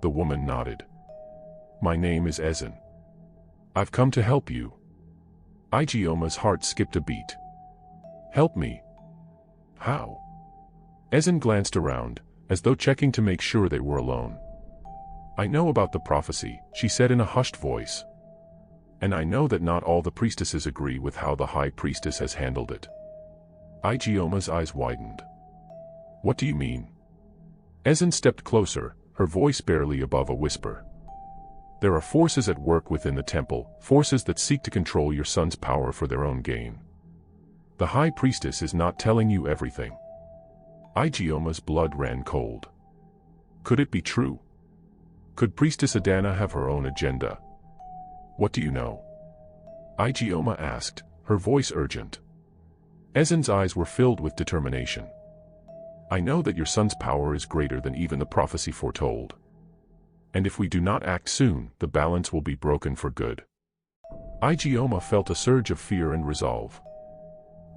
The woman nodded. My name is Ezen. I've come to help you. Ijeoma's heart skipped a beat. Help me? How? Ezen glanced around, as though checking to make sure they were alone. I know about the prophecy, she said in a hushed voice. And I know that not all the priestesses agree with how the high priestess has handled it. Ijeoma's eyes widened. What do you mean? Ezen stepped closer, her voice barely above a whisper. There are forces at work within the temple, forces that seek to control your son's power for their own gain. The high priestess is not telling you everything. Ijeoma's blood ran cold. Could it be true? Could Priestess Adana have her own agenda? What do you know? Ijeoma asked, her voice urgent. Ezen's eyes were filled with determination. I know that your son's power is greater than even the prophecy foretold. And if we do not act soon, the balance will be broken for good. Ijeoma felt a surge of fear and resolve.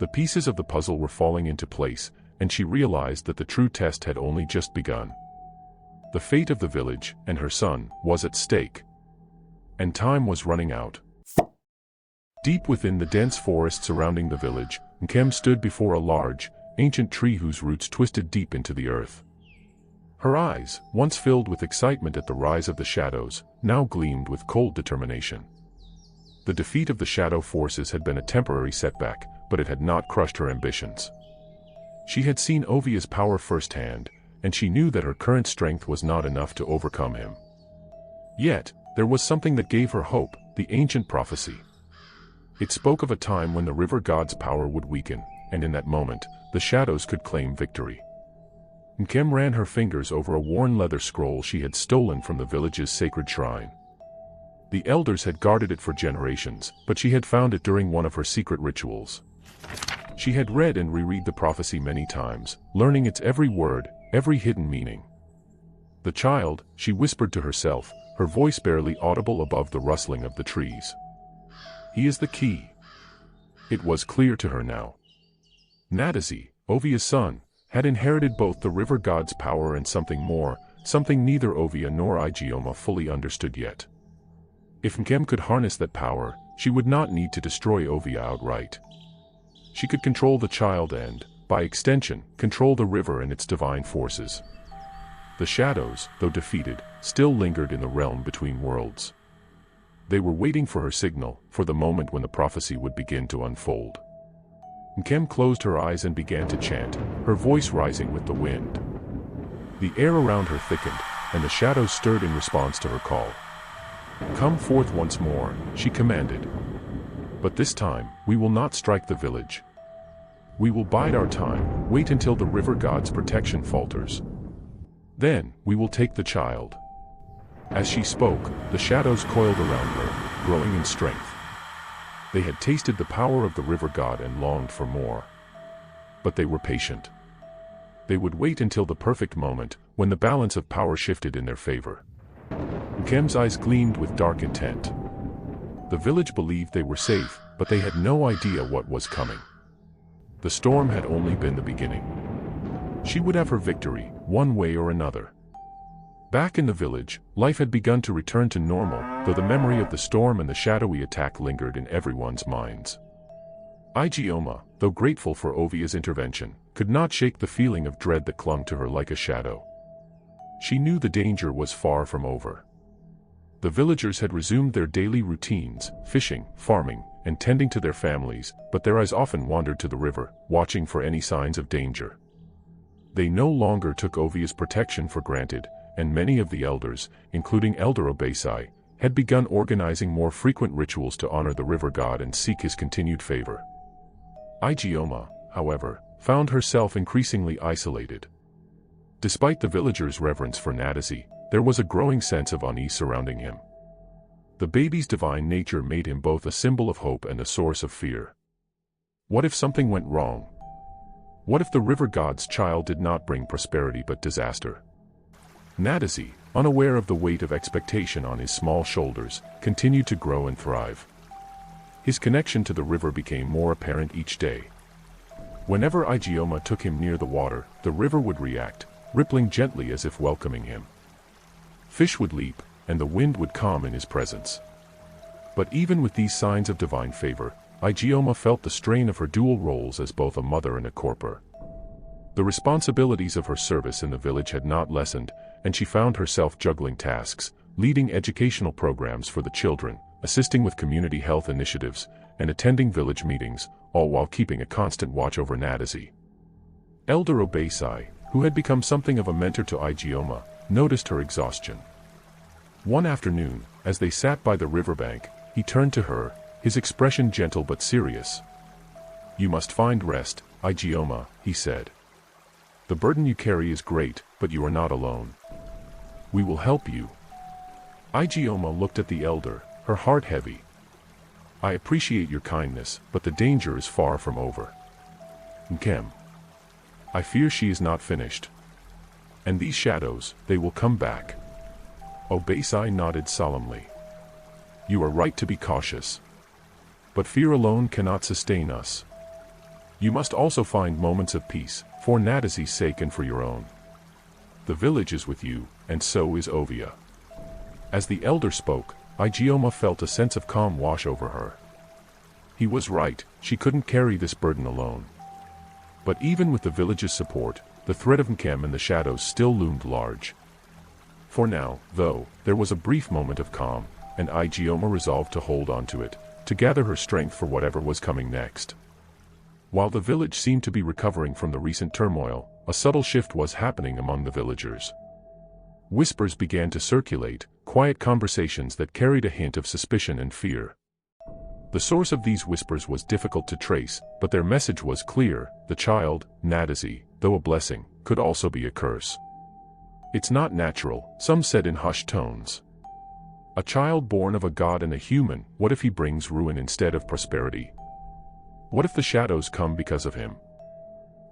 The pieces of the puzzle were falling into place, and she realized that the true test had only just begun. The fate of the village, and her son, was at stake. And time was running out. Deep within the dense forest surrounding the village, Nkem stood before a large, ancient tree whose roots twisted deep into the earth. Her eyes, once filled with excitement at the rise of the shadows, now gleamed with cold determination. The defeat of the shadow forces had been a temporary setback, but it had not crushed her ambitions. She had seen Ovia's power firsthand, and she knew that her current strength was not enough to overcome him. Yet, there was something that gave her hope, the ancient prophecy. It spoke of a time when the river god's power would weaken, and in that moment, the shadows could claim victory. Nkem ran her fingers over a worn leather scroll she had stolen from the village's sacred shrine. The elders had guarded it for generations, but she had found it during one of her secret rituals. She had read and reread the prophecy many times, learning its every word, every hidden meaning. The child, she whispered to herself, her voice barely audible above the rustling of the trees. He is the key. It was clear to her now. Nadazi, Ovia's son, had inherited both the river god's power and something more, something neither Ovia nor Ijeoma fully understood yet. If Nkem could harness that power, she would not need to destroy Ovia outright. She could control the child and, by extension, control the river and its divine forces. The shadows, though defeated, still lingered in the realm between worlds. They were waiting for her signal, for the moment when the prophecy would begin to unfold. Nkem closed her eyes and began to chant, her voice rising with the wind. The air around her thickened, and the shadows stirred in response to her call. Come forth once more, she commanded. But this time, we will not strike the village. We will bide our time, wait until the river god's protection falters. Then, we will take the child. As she spoke, the shadows coiled around her, growing in strength. They had tasted the power of the river god and longed for more. But they were patient. They would wait until the perfect moment, when the balance of power shifted in their favor. Nkem's eyes gleamed with dark intent. The village believed they were safe, but they had no idea what was coming. The storm had only been the beginning. She would have her victory, one way or another. Back in the village, life had begun to return to normal, though the memory of the storm and the shadowy attack lingered in everyone's minds. Ijeoma, though grateful for Ovia's intervention, could not shake the feeling of dread that clung to her like a shadow. She knew the danger was far from over. The villagers had resumed their daily routines, fishing, farming, and tending to their families, but their eyes often wandered to the river, watching for any signs of danger. They no longer took Ovia's protection for granted, and many of the elders, including Elder Obesai, had begun organizing more frequent rituals to honor the river god and seek his continued favor. Ijeoma, however, found herself increasingly isolated. Despite the villagers' reverence for Nadazi, there was a growing sense of unease surrounding him. The baby's divine nature made him both a symbol of hope and a source of fear. What if something went wrong? What if the river god's child did not bring prosperity but disaster? Nadazi, unaware of the weight of expectation on his small shoulders, continued to grow and thrive. His connection to the river became more apparent each day. Whenever Ijeoma took him near the water, the river would react, rippling gently as if welcoming him. fish would leap, and the wind would calm in his presence. But even with these signs of divine favor, Ijeoma felt the strain of her dual roles as both a mother and a corper. The responsibilities of her service in the village had not lessened, and she found herself juggling tasks, leading educational programs for the children, assisting with community health initiatives, and attending village meetings, all while keeping a constant watch over Nadazi. Elder Obaisai, who had become something of a mentor to Ijeoma, noticed her exhaustion. One afternoon, as they sat by the riverbank, he turned to her, his expression gentle but serious. "You must find rest, Ijeoma," he said. "The burden you carry is great, but you are not alone. We will help you." Ijeoma looked at the elder, her heart heavy. "I appreciate your kindness, but the danger is far from over. Nkem. I fear she is not finished. And these shadows, they will come back." Obaisai nodded solemnly. "You are right to be cautious. But fear alone cannot sustain us. You must also find moments of peace, for Nadazi's sake and for your own. The village is with you, and so is Ovia." As the elder spoke, Ijeoma felt a sense of calm wash over her. He was right, she couldn't carry this burden alone. But even with the village's support, the threat of Nkem and the shadows still loomed large. For now, though, there was a brief moment of calm, and Ijeoma resolved to hold on to it, to gather her strength for whatever was coming next. While the village seemed to be recovering from the recent turmoil, a subtle shift was happening among the villagers. Whispers began to circulate, quiet conversations that carried a hint of suspicion and fear. The source of these whispers was difficult to trace, but their message was clear: the child, Nadazi, though a blessing, could also be a curse. "It's not natural," some said in hushed tones. "A child born of a god and a human, what if he brings ruin instead of prosperity? What if the shadows come because of him?"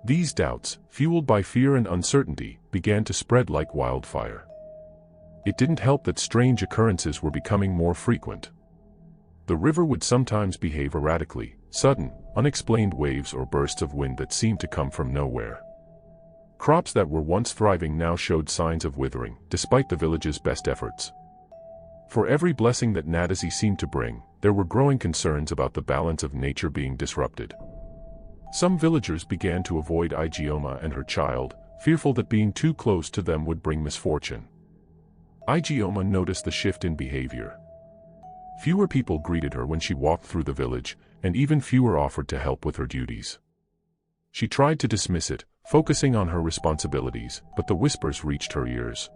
These doubts, fueled by fear and uncertainty, began to spread like wildfire. It didn't help that strange occurrences were becoming more frequent. The river would sometimes behave erratically, sudden, unexplained waves or bursts of wind that seemed to come from nowhere. Crops that were once thriving now showed signs of withering, despite the village's best efforts. For every blessing that Nadazi seemed to bring, there were growing concerns about the balance of nature being disrupted. Some villagers began to avoid Ijeoma and her child, fearful that being too close to them would bring misfortune. Ijeoma noticed the shift in behavior. Fewer people greeted her when she walked through the village, and even fewer offered to help with her duties. She tried to dismiss it, focusing on her responsibilities, but the whispers reached her ears.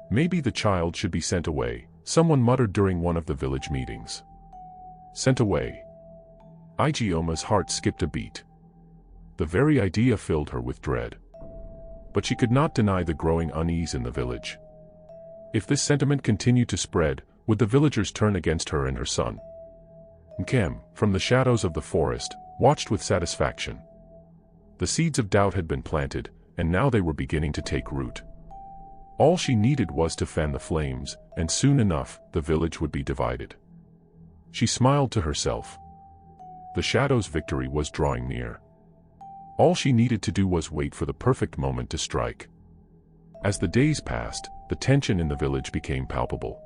"Maybe the child should be sent away," someone muttered during one of the village meetings. Sent away. Ijeoma's heart skipped a beat. The very idea filled her with dread. But she could not deny the growing unease in the village. If this sentiment continued to spread, would the villagers turn against her and her son? Nkem, from the shadows of the forest, watched with satisfaction. The seeds of doubt had been planted, and now they were beginning to take root. All she needed was to fan the flames, and soon enough, the village would be divided. She smiled to herself. The shadow's victory was drawing near. All she needed to do was wait for the perfect moment to strike. As the days passed, the tension in the village became palpable.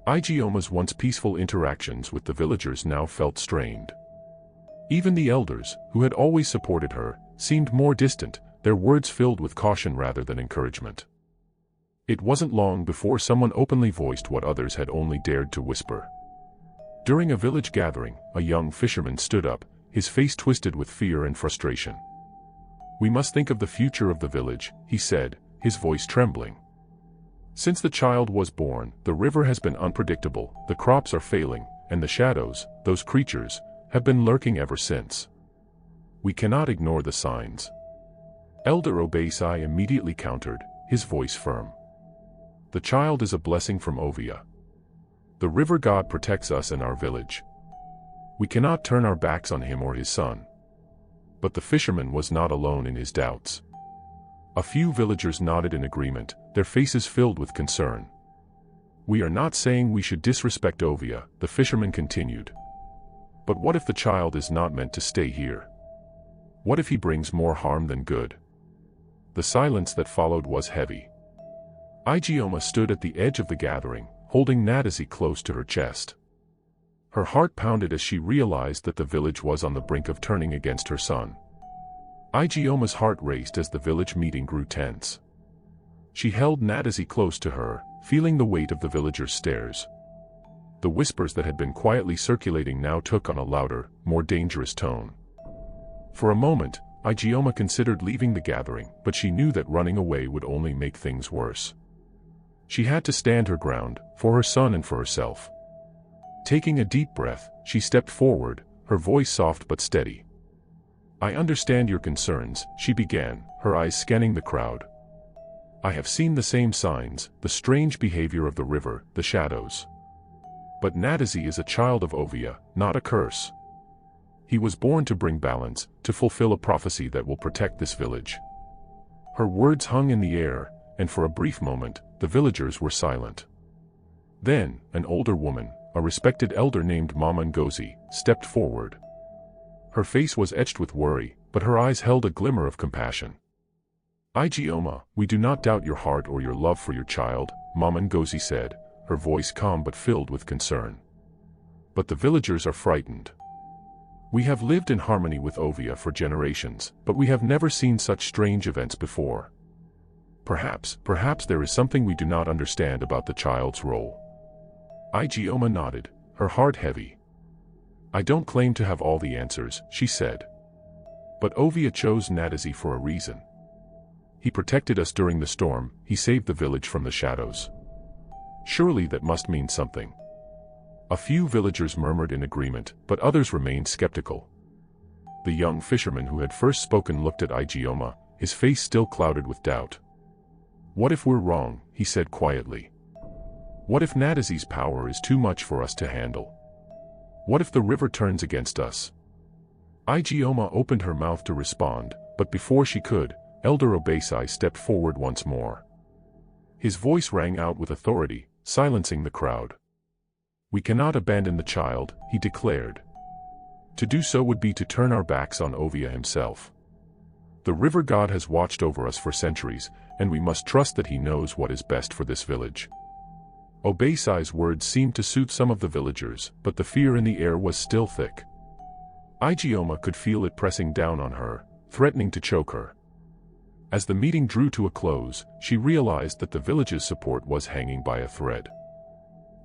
Ijeoma's once peaceful interactions with the villagers now felt strained. Even the elders, who had always supported her, seemed more distant, their words filled with caution rather than encouragement. It wasn't long before someone openly voiced what others had only dared to whisper. During a village gathering, a young fisherman stood up, his face twisted with fear and frustration. "We must think of the future of the village," he said, his voice trembling. "Since the child was born, the river has been unpredictable, the crops are failing, and the shadows, those creatures, have been lurking ever since. We cannot ignore the signs." Elder Obaisai immediately countered, his voice firm. "The child is a blessing from Ovia. The river god protects us and our village. We cannot turn our backs on him or his son." But the fisherman was not alone in his doubts. A few villagers nodded in agreement, their faces filled with concern. "We are not saying we should disrespect Ovia," the fisherman continued. "But what if the child is not meant to stay here? What if he brings more harm than good?" The silence that followed was heavy. Ijeoma stood at the edge of the gathering, holding Nadesi close to her chest. Her heart pounded as she realized that the village was on the brink of turning against her son. Ijeoma's heart raced as the village meeting grew tense. She held Nadesi close to her, feeling the weight of the villagers' stares. The whispers that had been quietly circulating now took on a louder, more dangerous tone. For a moment, Ijeoma considered leaving the gathering, but she knew that running away would only make things worse. She had to stand her ground, for her son and for herself. Taking a deep breath, she stepped forward, her voice soft but steady. "I understand your concerns," she began, her eyes scanning the crowd. "I have seen the same signs, the strange behavior of the river, the shadows. But Nadesi is a child of Ovia, not a curse. He was born to bring balance, to fulfill a prophecy that will protect this village." Her words hung in the air, and for a brief moment, the villagers were silent. Then, an older woman, a respected elder named Mama Ngozi, stepped forward. Her face was etched with worry, but her eyes held a glimmer of compassion. "Ijeoma, we do not doubt your heart or your love for your child," Mama Ngozi said, her voice calm but filled with concern. "But the villagers are frightened. We have lived in harmony with Ovia for generations, but we have never seen such strange events before. Perhaps there is something we do not understand about the child's role." Ijeoma nodded, her heart heavy. "I don't claim to have all the answers," she said. "But Ovia chose Nadesi for a reason. He protected us during the storm, he saved the village from the shadows. Surely that must mean something." A few villagers murmured in agreement, but others remained skeptical. The young fisherman who had first spoken looked at Ijeoma, his face still clouded with doubt. "What if we're wrong?" he said quietly. "What if Nadesi's power is too much for us to handle? What if the river turns against us?" Ijeoma opened her mouth to respond, but before she could, Elder Obesai stepped forward once more. His voice rang out with authority, silencing the crowd. "We cannot abandon the child," he declared. "To do so would be to turn our backs on Ovia himself. The river god has watched over us for centuries, and we must trust that he knows what is best for this village." Obesai's words seemed to soothe some of the villagers, but the fear in the air was still thick. Ijeoma could feel it pressing down on her, threatening to choke her. As the meeting drew to a close, she realized that the village's support was hanging by a thread.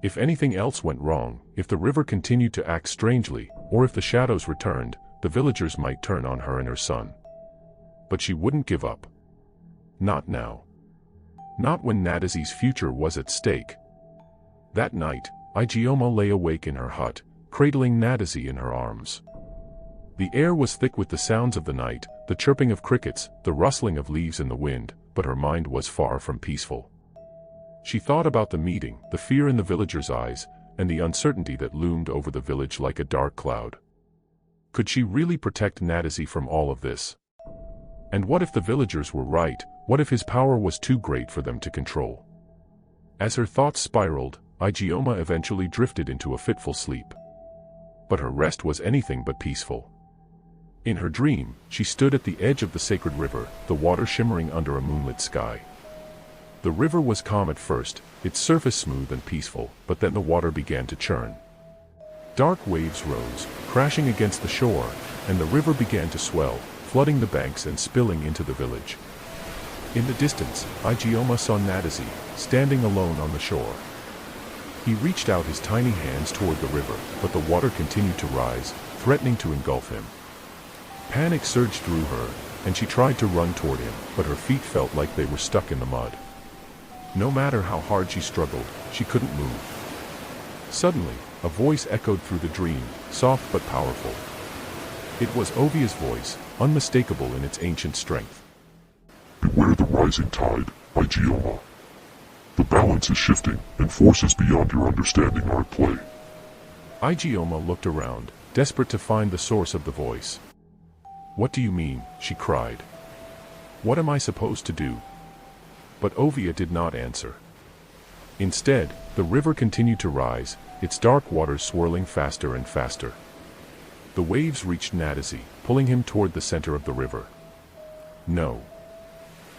If anything else went wrong, if the river continued to act strangely, or if the shadows returned, the villagers might turn on her and her son. But she wouldn't give up. Not now. Not when Nadesi's future was at stake. That night, Ijeoma lay awake in her hut, cradling Nadesi in her arms. The air was thick with the sounds of the night, the chirping of crickets, the rustling of leaves in the wind, but her mind was far from peaceful. She thought about the meeting, the fear in the villagers' eyes, and the uncertainty that loomed over the village like a dark cloud. Could she really protect Nadesi from all of this? And what if the villagers were right? What if his power was too great for them to control? As her thoughts spiraled, Ijeoma eventually drifted into a fitful sleep. But her rest was anything but peaceful. In her dream, she stood at the edge of the sacred river, the water shimmering under a moonlit sky. The river was calm at first, its surface smooth and peaceful, but then the water began to churn. Dark waves rose, crashing against the shore, and the river began to swell, flooding the banks and spilling into the village. In the distance, Ijeoma saw Nadesi, standing alone on the shore. He reached out his tiny hands toward the river, but the water continued to rise, threatening to engulf him. Panic surged through her, and she tried to run toward him, but her feet felt like they were stuck in the mud. No matter how hard she struggled, she couldn't move. Suddenly, a voice echoed through the dream, soft but powerful. It was Ovia's voice, unmistakable in its ancient strength. "Beware the rising tide, Ijeoma. The balance is shifting, and forces beyond your understanding are at play." Ijeoma looked around, desperate to find the source of the voice. "What do you mean?" she cried. "What am I supposed to do?" But Ovia did not answer. Instead, the river continued to rise, its dark waters swirling faster and faster. The waves reached Nadesi, pulling him toward the center of the river. "No!"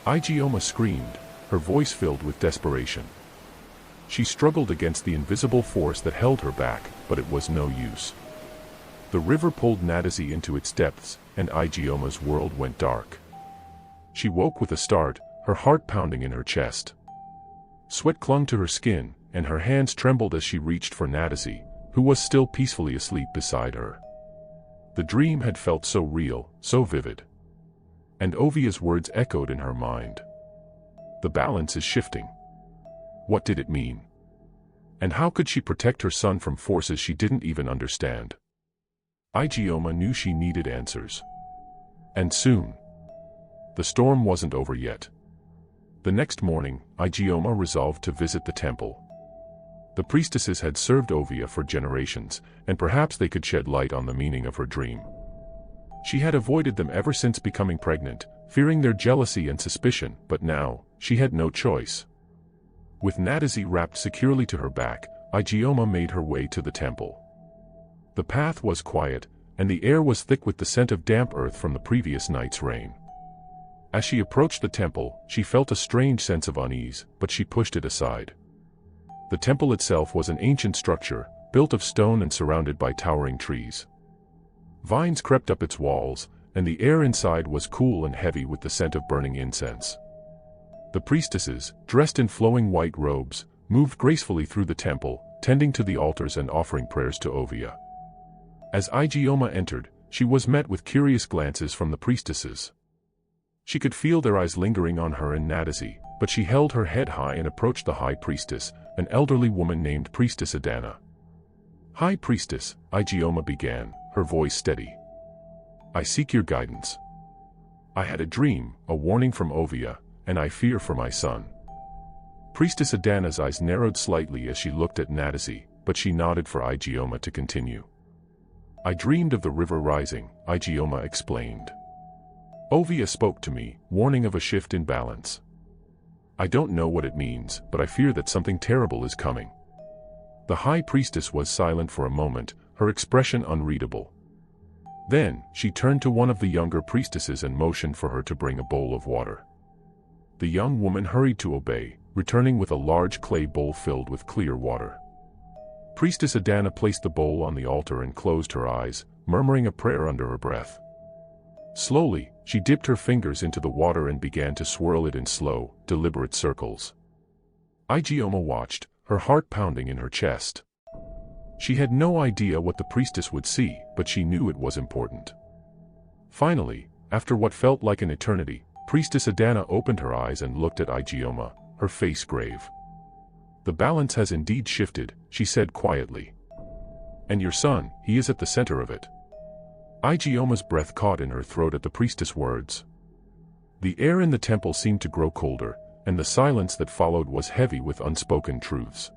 Ijeoma screamed, her voice filled with desperation. She struggled against the invisible force that held her back, but it was no use. The river pulled Nadazi into its depths, and Ijeoma's world went dark. She woke with a start, her heart pounding in her chest. Sweat clung to her skin, and her hands trembled as she reached for Nadazi, who was still peacefully asleep beside her. The dream had felt so real, so vivid. And Ovia's words echoed in her mind. The balance is shifting. What did it mean? And how could she protect her son from forces she didn't even understand? Ijeoma knew she needed answers. And soon. The storm wasn't over yet. The next morning, Ijeoma resolved to visit the temple. The priestesses had served Ovia for generations, and perhaps they could shed light on the meaning of her dream. She had avoided them ever since becoming pregnant, fearing their jealousy and suspicion, but now, she had no choice. With Nadazi wrapped securely to her back, Ijeoma made her way to the temple. The path was quiet, and the air was thick with the scent of damp earth from the previous night's rain. As she approached the temple, she felt a strange sense of unease, but she pushed it aside. The temple itself was an ancient structure, built of stone and surrounded by towering trees. Vines crept up its walls, and the air inside was cool and heavy with the scent of burning incense. The priestesses, dressed in flowing white robes, moved gracefully through the temple, tending to the altars and offering prayers to Ovia. As Ijeoma entered, she was met with curious glances from the priestesses. She could feel their eyes lingering on her and Nadazi, but she held her head high and approached the high priestess, an elderly woman named Priestess Adana. "High Priestess," Ijeoma began, her voice steady. "I seek your guidance. I had a dream, a warning from Ovia, and I fear for my son." Priestess Adana's eyes narrowed slightly as she looked at Nadazi, but she nodded for Ijeoma to continue. "I dreamed of the river rising," Ijeoma explained. "Ovia spoke to me, warning of a shift in balance. I don't know what it means, but I fear that something terrible is coming." The high priestess was silent for a moment, her expression unreadable. Then, she turned to one of the younger priestesses and motioned for her to bring a bowl of water. The young woman hurried to obey, returning with a large clay bowl filled with clear water. Priestess Adana placed the bowl on the altar and closed her eyes, murmuring a prayer under her breath. Slowly, she dipped her fingers into the water and began to swirl it in slow, deliberate circles. Ijeoma watched, her heart pounding in her chest. She had no idea what the priestess would see, but she knew it was important. Finally, after what felt like an eternity, Priestess Adana opened her eyes and looked at Ijeoma, her face grave. "The balance has indeed shifted," she said quietly. "And your son, he is at the center of it." Ijeoma's breath caught in her throat at the priestess' words. The air in the temple seemed to grow colder, and the silence that followed was heavy with unspoken truths.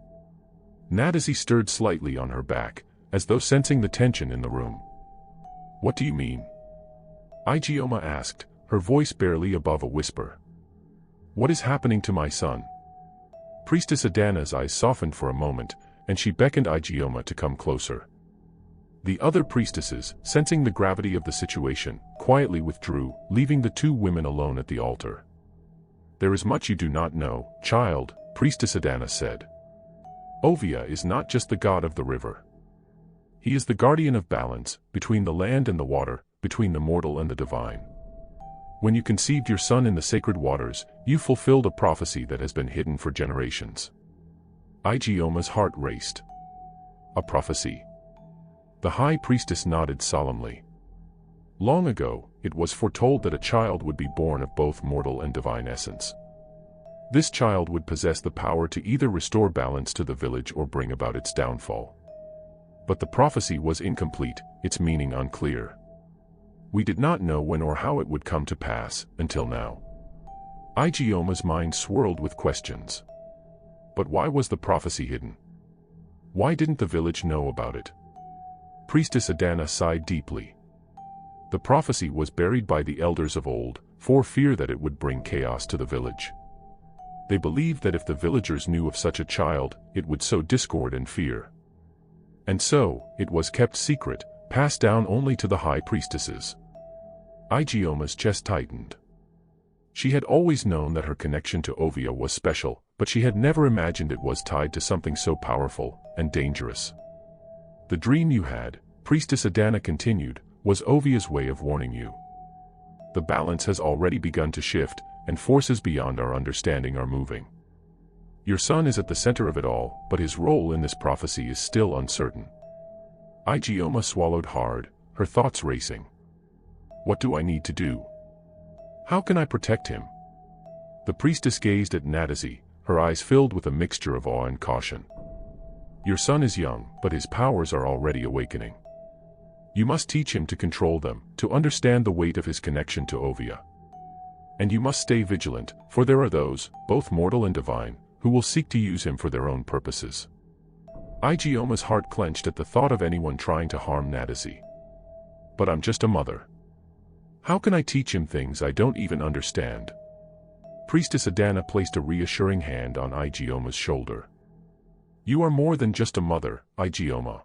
Nadazi stirred slightly on her back, as though sensing the tension in the room. "What do you mean?" Ijeoma asked, her voice barely above a whisper. "What is happening to my son?" Priestess Adana's eyes softened for a moment, and she beckoned Ijeoma to come closer. The other priestesses, sensing the gravity of the situation, quietly withdrew, leaving the two women alone at the altar. "There is much you do not know, child," Priestess Adana said. "Ovia is not just the god of the river. He is the guardian of balance, between the land and the water, between the mortal and the divine. When you conceived your son in the sacred waters, you fulfilled a prophecy that has been hidden for generations." Ijeoma's heart raced. "A prophecy?" The high priestess nodded solemnly. "Long ago, it was foretold that a child would be born of both mortal and divine essence. This child would possess the power to either restore balance to the village or bring about its downfall. But the prophecy was incomplete, its meaning unclear. We did not know when or how it would come to pass, until now." Ijeoma's mind swirled with questions. But why was the prophecy hidden? Why didn't the village know about it? Priestess Adana sighed deeply. The prophecy was buried by the elders of old, for fear that it would bring chaos to the village. They believed that if the villagers knew of such a child, it would sow discord and fear. And so, it was kept secret, passed down only to the high priestesses. Ijeoma's chest tightened. She had always known that her connection to Ovia was special, but she had never imagined it was tied to something so powerful and dangerous. The dream you had, Priestess Adana continued, was Ovia's way of warning you. The balance has already begun to shift, and forces beyond our understanding are moving. Your son is at the center of it all, but his role in this prophecy is still uncertain. Ijeoma swallowed hard, her thoughts racing. What do I need to do? How can I protect him? The priestess gazed at Nadazi, her eyes filled with a mixture of awe and caution. Your son is young, but his powers are already awakening. You must teach him to control them, to understand the weight of his connection to Ovia. And you must stay vigilant, for there are those, both mortal and divine, who will seek to use him for their own purposes. Ijeoma's heart clenched at the thought of anyone trying to harm Nadazi. But I'm just a mother. How can I teach him things I don't even understand? Priestess Adana placed a reassuring hand on Ijeoma's shoulder. You are more than just a mother, Ijeoma.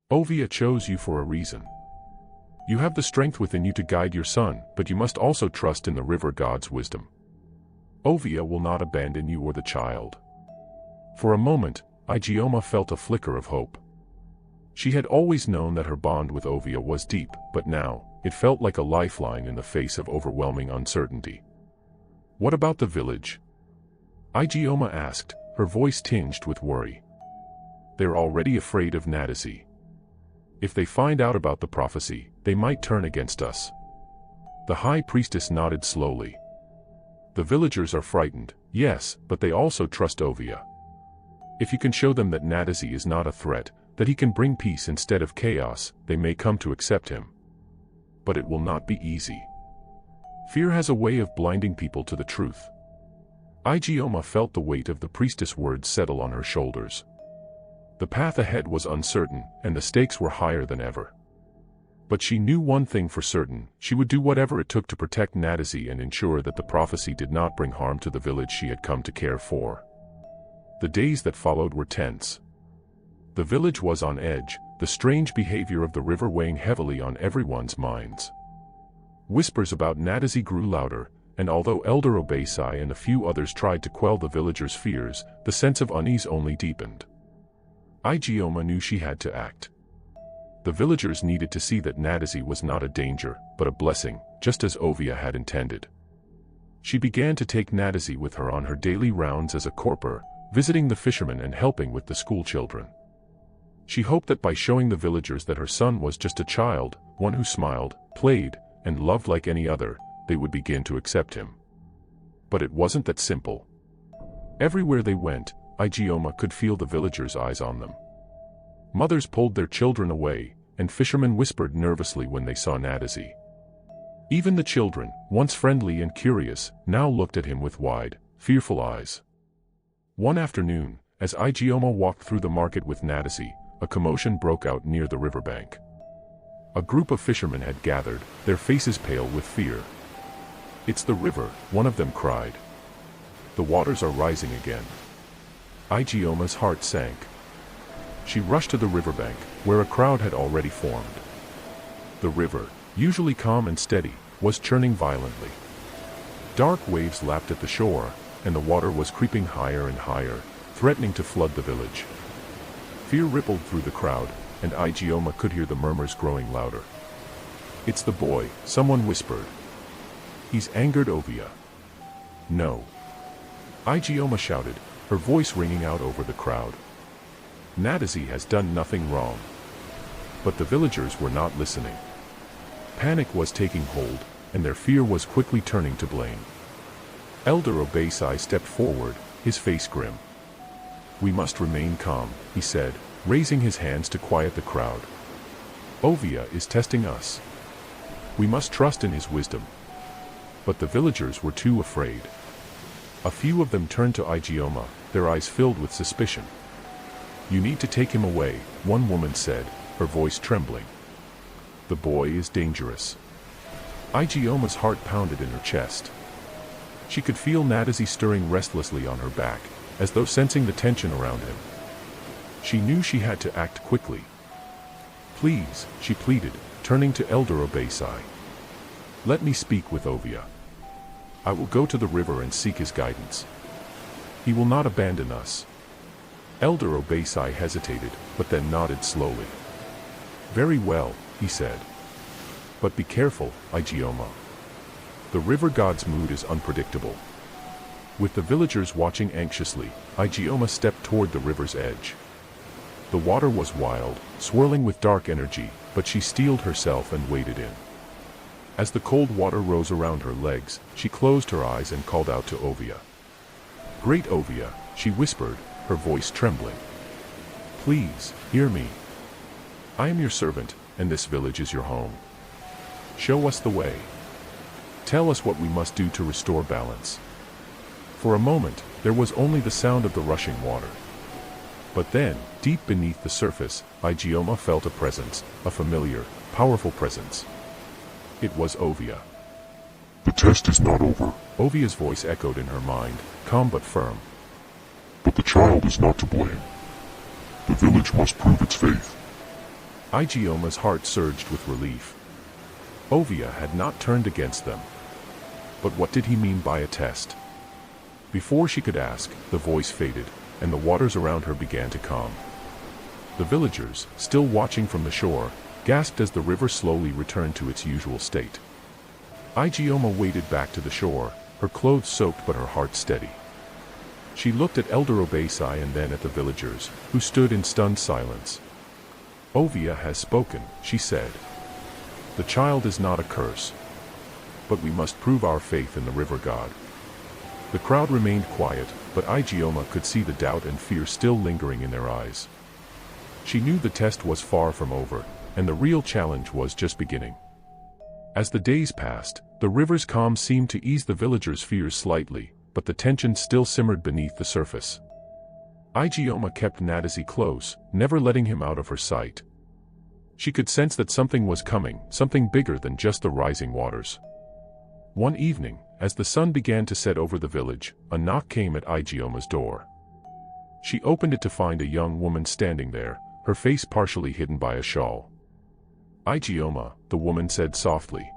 Ovia chose you for a reason. You have the strength within you to guide your son, but you must also trust in the river god's wisdom. Ovia will not abandon you or the child. For a moment, Ijeoma felt a flicker of hope. She had always known that her bond with Ovia was deep, but now, it felt like a lifeline in the face of overwhelming uncertainty. What about the village? Ijeoma asked, her voice tinged with worry. They're already afraid of Nadazi. If they find out about the prophecy, they might turn against us. The high priestess nodded slowly. The villagers are frightened, yes, but they also trust Ovia. If you can show them that Nadazi is not a threat, that he can bring peace instead of chaos, they may come to accept him. But it will not be easy. Fear has a way of blinding people to the truth. Ijeoma felt the weight of the priestess' words settle on her shoulders. The path ahead was uncertain, and the stakes were higher than ever. But she knew one thing for certain: she would do whatever it took to protect Nadazi and ensure that the prophecy did not bring harm to the village she had come to care for. The days that followed were tense. The village was on edge, the strange behavior of the river weighing heavily on everyone's minds. Whispers about Nadazi grew louder, and although Elder Obeisai and a few others tried to quell the villagers' fears, the sense of unease only deepened. Ijeoma knew she had to act. The villagers needed to see that Nadazi was not a danger, but a blessing, just as Ovia had intended. She began to take Nadazi with her on her daily rounds as a corper, visiting the fishermen and helping with the school children. She hoped that by showing the villagers that her son was just a child, one who smiled, played, and loved like any other, they would begin to accept him. But it wasn't that simple. Everywhere they went, Ijeoma could feel the villagers' eyes on them. Mothers pulled their children away, and fishermen whispered nervously when they saw Nadazi. Even the children, once friendly and curious, now looked at him with wide, fearful eyes. One afternoon, as Ijeoma walked through the market with Nadazi, a commotion broke out near the riverbank. A group of fishermen had gathered, their faces pale with fear. "It's the river," one of them cried. "The waters are rising again." Ijeoma's heart sank. She rushed to the riverbank, where a crowd had already formed. The river, usually calm and steady, was churning violently. Dark waves lapped at the shore, and the water was creeping higher and higher, threatening to flood the village. Fear rippled through the crowd, and Ijeoma could hear the murmurs growing louder. "It's the boy," someone whispered. "He's angered Ovia." "No." Ijeoma shouted, her voice ringing out over the crowd. "Nadazi has done nothing wrong." But the villagers were not listening. Panic was taking hold, and their fear was quickly turning to blame. Elder Obeisai stepped forward, his face grim. "We must remain calm," he said, raising his hands to quiet the crowd. "Ovia is testing us. We must trust in his wisdom." But the villagers were too afraid. A few of them turned to Ijeoma, their eyes filled with suspicion. "You need to take him away," one woman said, her voice trembling. "The boy is dangerous." Ijeoma's heart pounded in her chest. She could feel Nadazi stirring restlessly on her back, as though sensing the tension around him. She knew she had to act quickly. "Please," she pleaded, turning to Elder Obeisai. "Let me speak with Ovia." I will go to the river and seek his guidance. He will not abandon us. Elder Obasai hesitated, but then nodded slowly. Very well, he said. But be careful, Ijeoma. The river god's mood is unpredictable. With the villagers watching anxiously, Ijeoma stepped toward the river's edge. The water was wild, swirling with dark energy, but she steeled herself and waded in. As the cold water rose around her legs, she closed her eyes and called out to Ovia. Great Ovia, she whispered, her voice trembling. Please, hear me. I am your servant, and this village is your home. Show us the way. Tell us what we must do to restore balance. For a moment, there was only the sound of the rushing water. But then, deep beneath the surface, Ijeoma felt a presence, a familiar, powerful presence. It was Ovia. The test is not over. Ovia's voice echoed in her mind, calm but firm. But the child is not to blame. The village must prove its faith. Ijeoma's heart surged with relief. Ovia had not turned against them. But what did he mean by a test? Before she could ask, the voice faded, and the waters around her began to calm. The villagers, still watching from the shore, gasped as the river slowly returned to its usual state. Ijeoma waded back to the shore, her clothes soaked but her heart steady. She looked at Elder Obasai and then at the villagers, who stood in stunned silence. Ovia has spoken, she said. The child is not a curse. But we must prove our faith in the river god. The crowd remained quiet, but Ijeoma could see the doubt and fear still lingering in their eyes. She knew the test was far from over, and the real challenge was just beginning. As the days passed, the river's calm seemed to ease the villagers' fears slightly, but the tension still simmered beneath the surface. Ijeoma kept Nadazi close, never letting him out of her sight. She could sense that something was coming, something bigger than just the rising waters. One evening, as the sun began to set over the village, a knock came at Ijeoma's door. She opened it to find a young woman standing there, her face partially hidden by a shawl. Ijeoma, the woman said softly.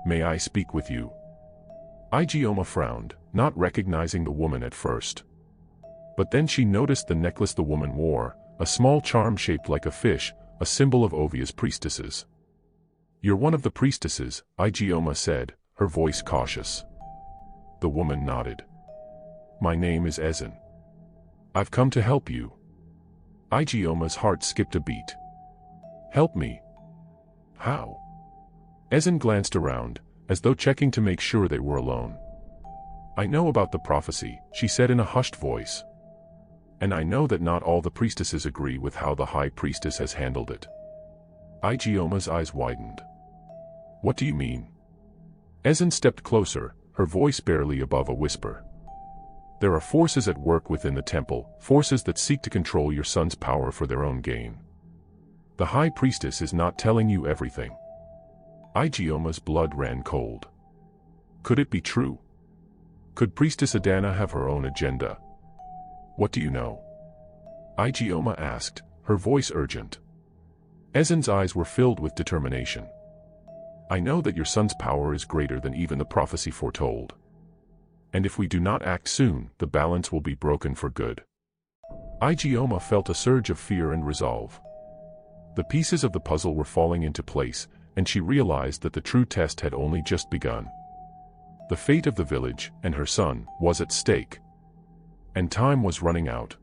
May I speak with you? Ijeoma frowned, not recognizing the woman at first. But then she noticed the necklace the woman wore, a small charm shaped like a fish, a symbol of Ovia's priestesses. You're one of the priestesses, Ijeoma said, her voice cautious. The woman nodded. My name is Ezen. I've come to help you. Ijeoma's heart skipped a beat. Help me? How? Ezen glanced around, as though checking to make sure they were alone. I know about the prophecy, she said in a hushed voice. And I know that not all the priestesses agree with how the high priestess has handled it. Ijeoma's eyes widened. What do you mean? Ezen stepped closer, her voice barely above a whisper. There are forces at work within the temple, forces that seek to control your son's power for their own gain. The high priestess is not telling you everything. Ijeoma's blood ran cold. Could it be true? Could Priestess Adana have her own agenda? What do you know? Ijeoma asked, her voice urgent. Ezen's eyes were filled with determination. I know that your son's power is greater than even the prophecy foretold. And if we do not act soon, the balance will be broken for good. Ijeoma felt a surge of fear and resolve. The pieces of the puzzle were falling into place, and she realized that the true test had only just begun. The fate of the village, and her son, was at stake. And time was running out.